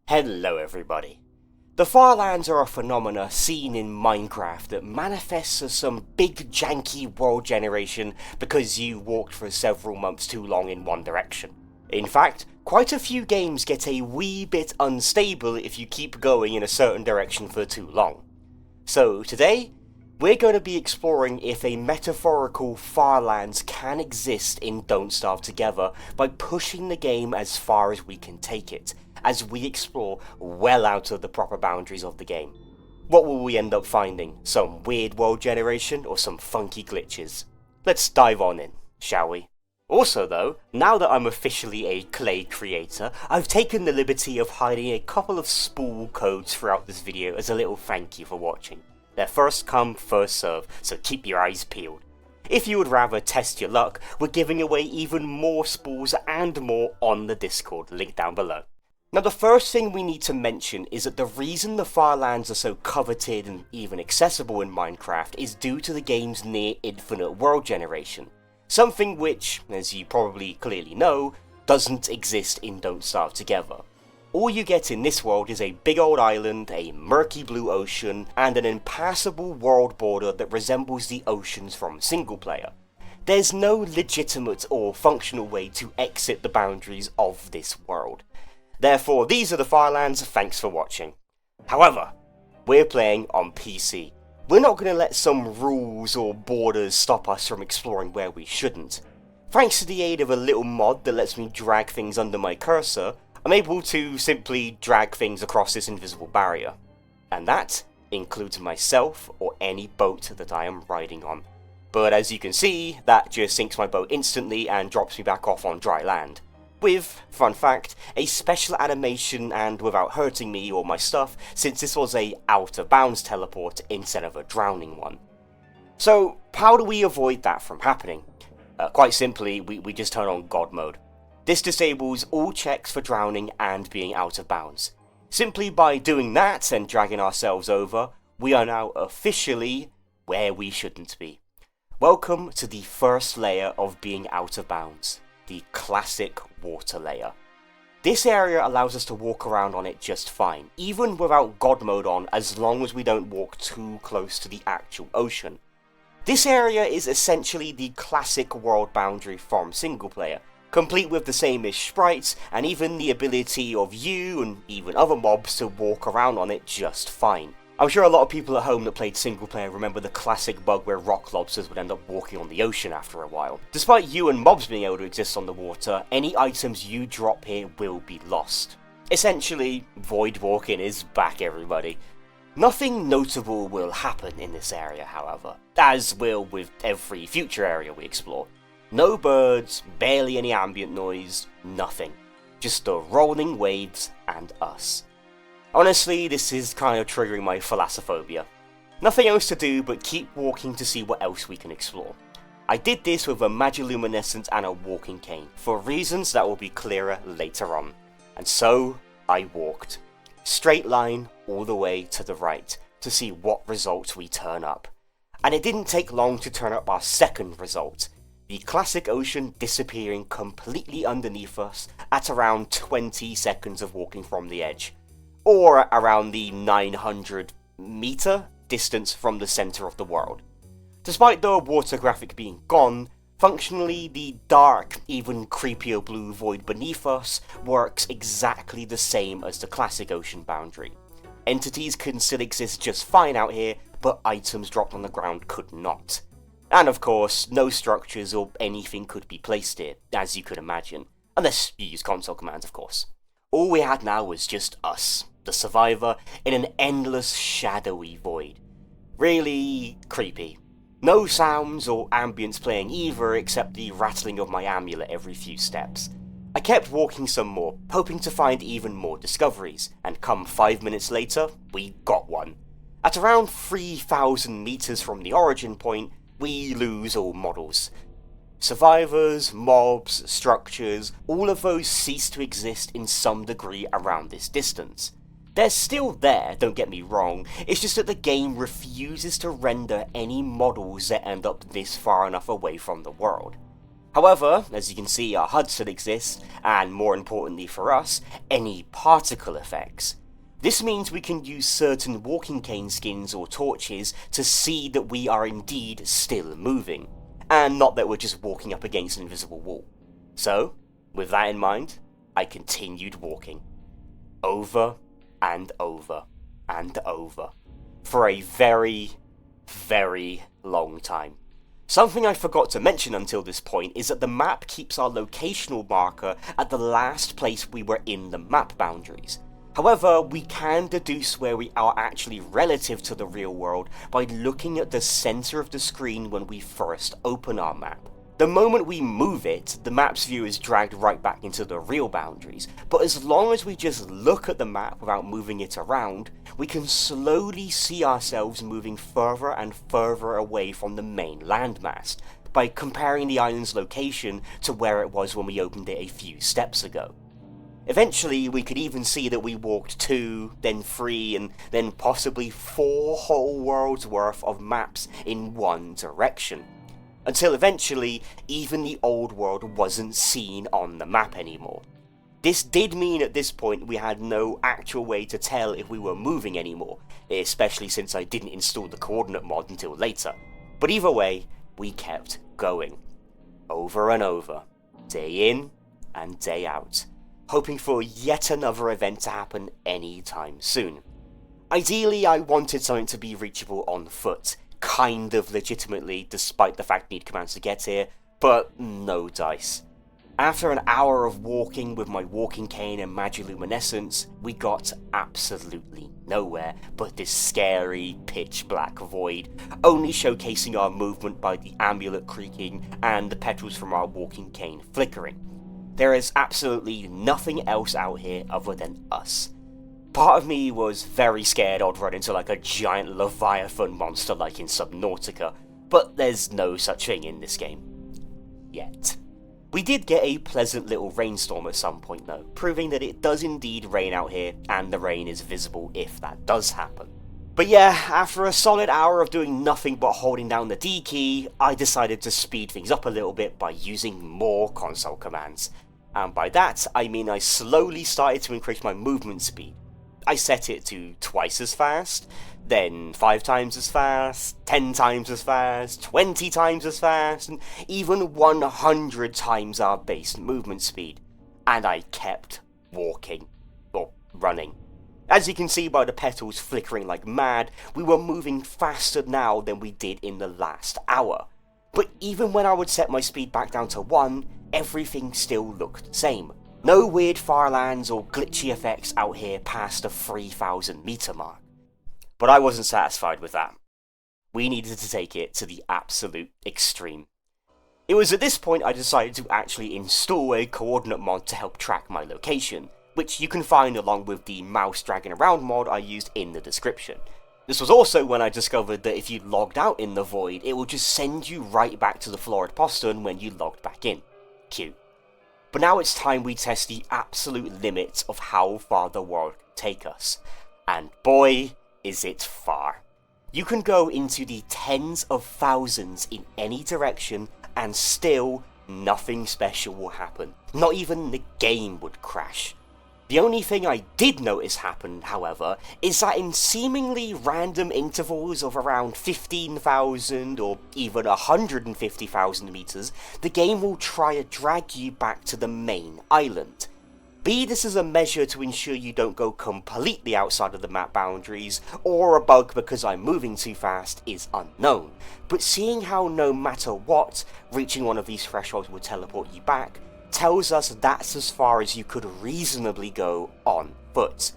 Hello everybody. The Farlands are a phenomena seen in Minecraft that manifests as some big janky world generation because you walked for several months too long in one direction. In fact, quite a few games get a wee bit unstable if you keep going in a certain direction for too long. So today, we're going to be exploring if a metaphorical Farlands can exist in Don't Starve Together by pushing the game as far as we can take it, as we explore well out of the proper boundaries of the game. What will we end up finding? Some weird world generation or some funky glitches? Let's dive on in, shall we? Also though, now that I'm officially a clay creator, I've taken the liberty of hiding a couple of spool codes throughout this video as a little thank you for watching. They're first come, first serve, so keep your eyes peeled. If you would rather test your luck, we're giving away even more spools and more on the Discord, link down below. Now the first thing we need to mention is that the reason the Farlands are so coveted and even accessible in Minecraft is due to the game's near infinite world generation. Something which, as you probably clearly know, doesn't exist in Don't Starve Together. All you get in this world is a big old island, a murky blue ocean, and an impassable world border that resembles the oceans from single player. There's no legitimate or functional way to exit the boundaries of this world. Therefore, these are the Farlands, thanks for watching. However, we're playing on PC. We're not going to let some rules or borders stop us from exploring where we shouldn't. Thanks to the aid of a little mod that lets me drag things under my cursor, I'm able to simply drag things across this invisible barrier. And that includes myself or any boat that I am riding on. But as you can see, that just sinks my boat instantly and drops me back off on dry land. With, fun fact, a special animation and without hurting me or my stuff, since this was a out of bounds teleport instead of a drowning one. So how do we avoid that from happening? Quite simply, we just turn on God mode. This disables all checks for drowning and being out of bounds. Simply by doing that and dragging ourselves over, we are now officially where we shouldn't be. Welcome to the first layer of being out of bounds. The classic water layer. This area allows us to walk around on it just fine, even without God mode on, as long as we don't walk too close to the actual ocean. This area is essentially the classic world boundary from single player, complete with the same-ish sprites, and even the ability of you and even other mobs to walk around on it just fine. I'm sure a lot of people at home that played single player remember the classic bug where rock lobsters would end up walking on the ocean after a while. Despite you and mobs being able to exist on the water, any items you drop here will be lost. Essentially, void walking is back, everybody. Nothing notable will happen in this area, however, as will with every future area we explore. No birds, barely any ambient noise, nothing. Just the rolling waves and us. Honestly, this is kind of triggering my thalassophobia. Nothing else to do but keep walking to see what else we can explore. I did this with a magiluminescent and a walking cane, for reasons that will be clearer later on. And so, I walked. Straight line all the way to the right, to see what result we turn up. And it didn't take long to turn up our second result. The classic ocean disappearing completely underneath us at around 20 seconds of walking from the edge. Or around the 900 meter distance from the center of the world. Despite the water graphic being gone, functionally the dark, even creepier blue void beneath us works exactly the same as the classic ocean boundary. Entities can still exist just fine out here, but items dropped on the ground could not. And of course, no structures or anything could be placed here, as you could imagine. Unless you use console commands, of course. All we had now was just us, the survivor, in an endless shadowy void. Really creepy. No sounds or ambience playing either except the rattling of my amulet every few steps. I kept walking some more, hoping to find even more discoveries, and come 5 minutes later, we got one. At around 3,000 meters from the origin point, we lose all models. Survivors, mobs, structures, all of those cease to exist in some degree around this distance. They're still there, don't get me wrong, it's just that the game refuses to render any models that end up this far enough away from the world. However, as you can see, our HUD still exists, and more importantly for us, any particle effects. This means we can use certain walking cane skins or torches to see that we are indeed still moving, and not that we're just walking up against an invisible wall. So, with that in mind, I continued walking. Over and over and over. For a very, very long time. Something I forgot to mention until this point is that the map keeps our locational marker at the last place we were in the map boundaries. However, we can deduce where we are actually relative to the real world by looking at the center of the screen when we first open our map. The moment we move it, the map's view is dragged right back into the real boundaries, but as long as we just look at the map without moving it around, we can slowly see ourselves moving further and further away from the main landmass, by comparing the island's location to where it was when we opened it a few steps ago. Eventually, we could even see that we walked 2, then 3, and then possibly 4 whole worlds worth of maps in one direction. Until eventually, even the old world wasn't seen on the map anymore. This did mean at this point we had no actual way to tell if we were moving anymore, especially since I didn't install the coordinate mod until later. But either way, we kept going. Over and over, day in and day out, hoping for yet another event to happen anytime soon. Ideally, I wanted something to be reachable on foot, kind of legitimately, despite the fact I need commands to get here, but no dice. After an hour of walking with my walking cane and magiluminescence, we got absolutely nowhere but this scary pitch black void, only showcasing our movement by the amulet creaking and the petals from our walking cane flickering. There is absolutely nothing else out here other than us. Part of me was very scared I'd run into like a giant leviathan monster like in Subnautica, but there's no such thing in this game. Yet. We did get a pleasant little rainstorm at some point though, proving that it does indeed rain out here, and the rain is visible if that does happen. But yeah, after a solid hour of doing nothing but holding down the D key, I decided to speed things up a little bit by using more console commands. And by that, I mean I slowly started to increase my movement speed. I set it to twice as fast, then 5 times as fast, 10 times as fast, 20 times as fast, and even 100 times our base movement speed. And I kept walking, or running. As you can see by the petals flickering like mad, we were moving faster now than we did in the last hour. But even when I would set my speed back down to 1, everything still looked the same. No weird Farlands or glitchy effects out here past the 3,000 meter mark. But I wasn't satisfied with that. We needed to take it to the absolute extreme. It was at this point I decided to actually install a coordinate mod to help track my location, which you can find along with the mouse dragging around mod I used in the description. This was also when I discovered that if you logged out in the void, it will just send you right back to the florid postern when you logged back in. Cute. But now it's time we test the absolute limits of how far the world can take us. And boy, is it far. You can go into the tens of thousands in any direction and still nothing special will happen. Not even the game would crash. The only thing I did notice happen, however, is that in seemingly random intervals of around 15,000 or even 150,000 meters, the game will try to drag you back to the main island. Be this as a measure to ensure you don't go completely outside of the map boundaries, or a bug because I'm moving too fast, is unknown. But seeing how no matter what, reaching one of these thresholds will teleport you back, tells us that's as far as you could reasonably go on foot.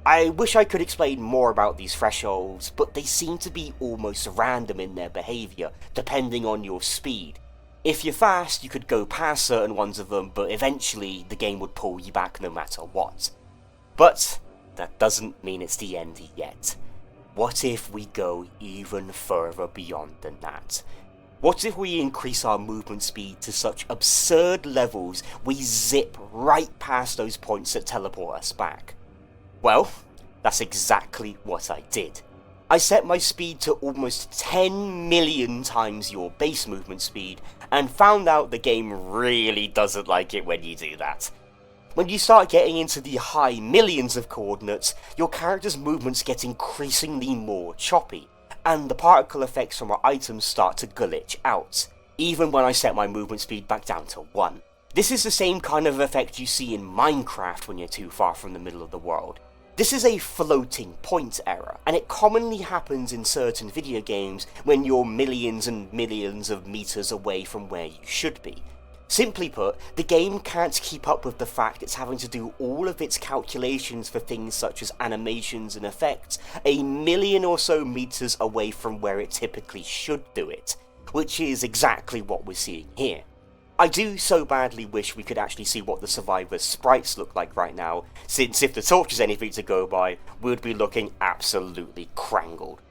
I wish I could explain more about these thresholds, but they seem to be almost random in their behaviour, depending on your speed. If you're fast, you could go past certain ones of them, but eventually the game would pull you back no matter what. But that doesn't mean it's the end yet. What if we go even further beyond than that? What if we increase our movement speed to such absurd levels we zip right past those points that teleport us back? Well, that's exactly what I did. I set my speed to almost 10 million times your base movement speed, and found out the game really doesn't like it when you do that. When you start getting into the high millions of coordinates, your character's movements get increasingly more choppy, and the particle effects from our items start to glitch out, even when I set my movement speed back down to 1. This is the same kind of effect you see in Minecraft when you're too far from the middle of the world. This is a floating point error, and it commonly happens in certain video games when you're millions and millions of meters away from where you should be. Simply put, the game can't keep up with the fact it's having to do all of its calculations for things such as animations and effects a million or so meters away from where it typically should do it, which is exactly what we're seeing here. I do so badly wish we could actually see what the survivors' sprites look like right now, since if the torch is anything to go by, we would be looking absolutely crangled.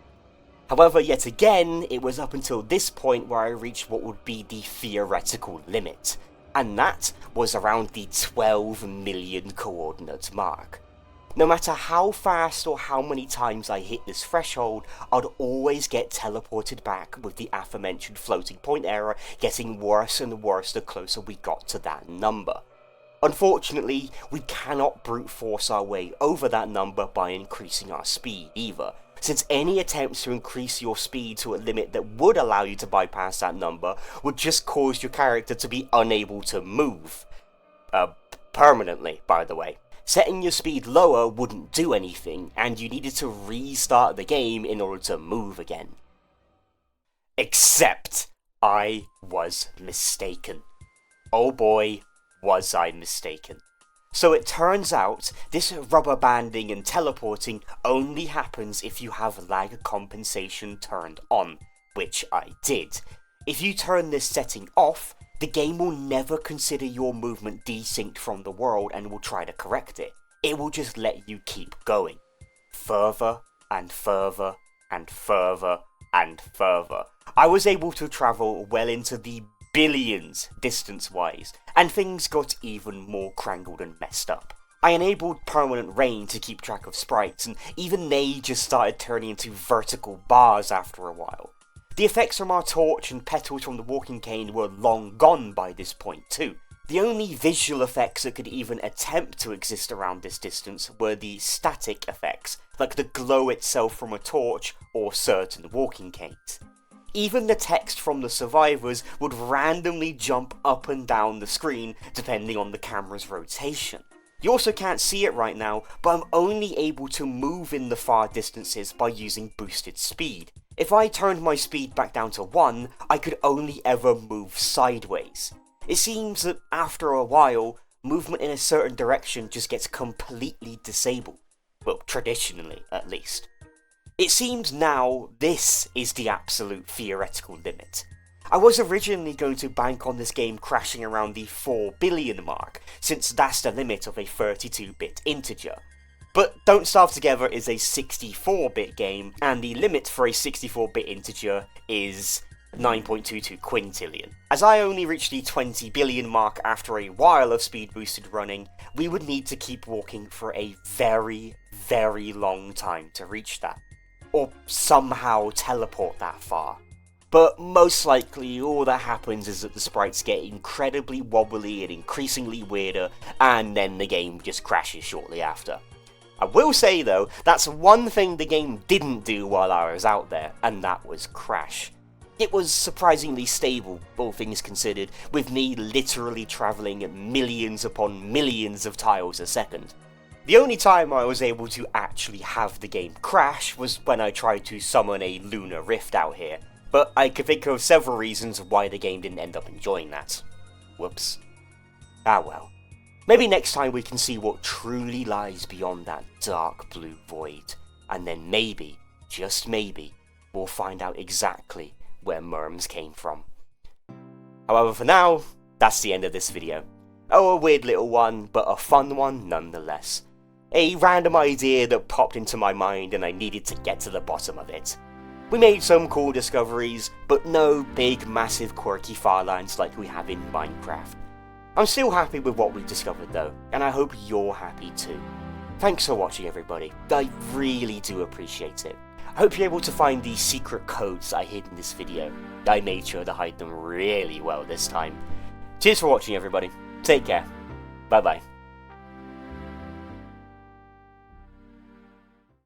However, yet again, it was up until this point where I reached what would be the theoretical limit, and that was around the 12 million coordinate mark. No matter how fast or how many times I hit this threshold, I'd always get teleported back, with the aforementioned floating point error getting worse and worse the closer we got to that number. Unfortunately, we cannot brute force our way over that number by increasing our speed either, since any attempts to increase your speed to a limit that would allow you to bypass that number would just cause your character to be unable to move. Permanently, by the way. Setting your speed lower wouldn't do anything, and you needed to restart the game in order to move again. Except I was mistaken. Oh boy, was I mistaken. So it turns out, this rubber banding and teleporting only happens if you have lag compensation turned on, which I did. If you turn this setting off, the game will never consider your movement desynced from the world and will try to correct it. It will just let you keep going. Further and further and further and further. I was able to travel well into the billions distance-wise, and things got even more crangled and messed up. I enabled permanent rain to keep track of sprites, and even they just started turning into vertical bars after a while. The effects from our torch and petals from the walking cane were long gone by this point too. The only visual effects that could even attempt to exist around this distance were the static effects, like the glow itself from a torch or certain walking canes. Even the text from the survivors would randomly jump up and down the screen depending on the camera's rotation. You also can't see it right now, but I'm only able to move in the far distances by using boosted speed. If I turned my speed back down to 1, I could only ever move sideways. It seems that after a while, movement in a certain direction just gets completely disabled. Well, traditionally, at least. It seems now this is the absolute theoretical limit. I was originally going to bank on this game crashing around the 4 billion mark, since that's the limit of a 32-bit integer. But Don't Starve Together is a 64-bit game, and the limit for a 64-bit integer is 9.22 quintillion. As I only reached the 20 billion mark after a while of speed boosted running, we would need to keep walking for a very, very long time to reach that. Or somehow teleport that far. But most likely all that happens is that the sprites get incredibly wobbly and increasingly weirder, and then the game just crashes shortly after. I will say though, that's one thing the game didn't do while I was out there, and that was crash. It was surprisingly stable, all things considered, with me literally travelling at millions upon millions of tiles a second. The only time I was able to actually have the game crash was when I tried to summon a lunar rift out here, but I could think of several reasons why the game didn't end up enjoying that. Whoops. Ah well. Maybe next time we can see what truly lies beyond that dark blue void, and then maybe, just maybe, we'll find out exactly where Merms came from. However, for now, that's the end of this video. Oh, a weird little one, but a fun one nonetheless. A random idea that popped into my mind and I needed to get to the bottom of it. We made some cool discoveries, but no big massive quirky Farlands like we have in Minecraft. I'm still happy with what we've discovered though, and I hope you're happy too. Thanks for watching everybody, I really do appreciate it. I hope you're able to find the secret codes I hid in this video. I made sure to hide them really well this time. Cheers for watching, everybody. Take care. Bye bye.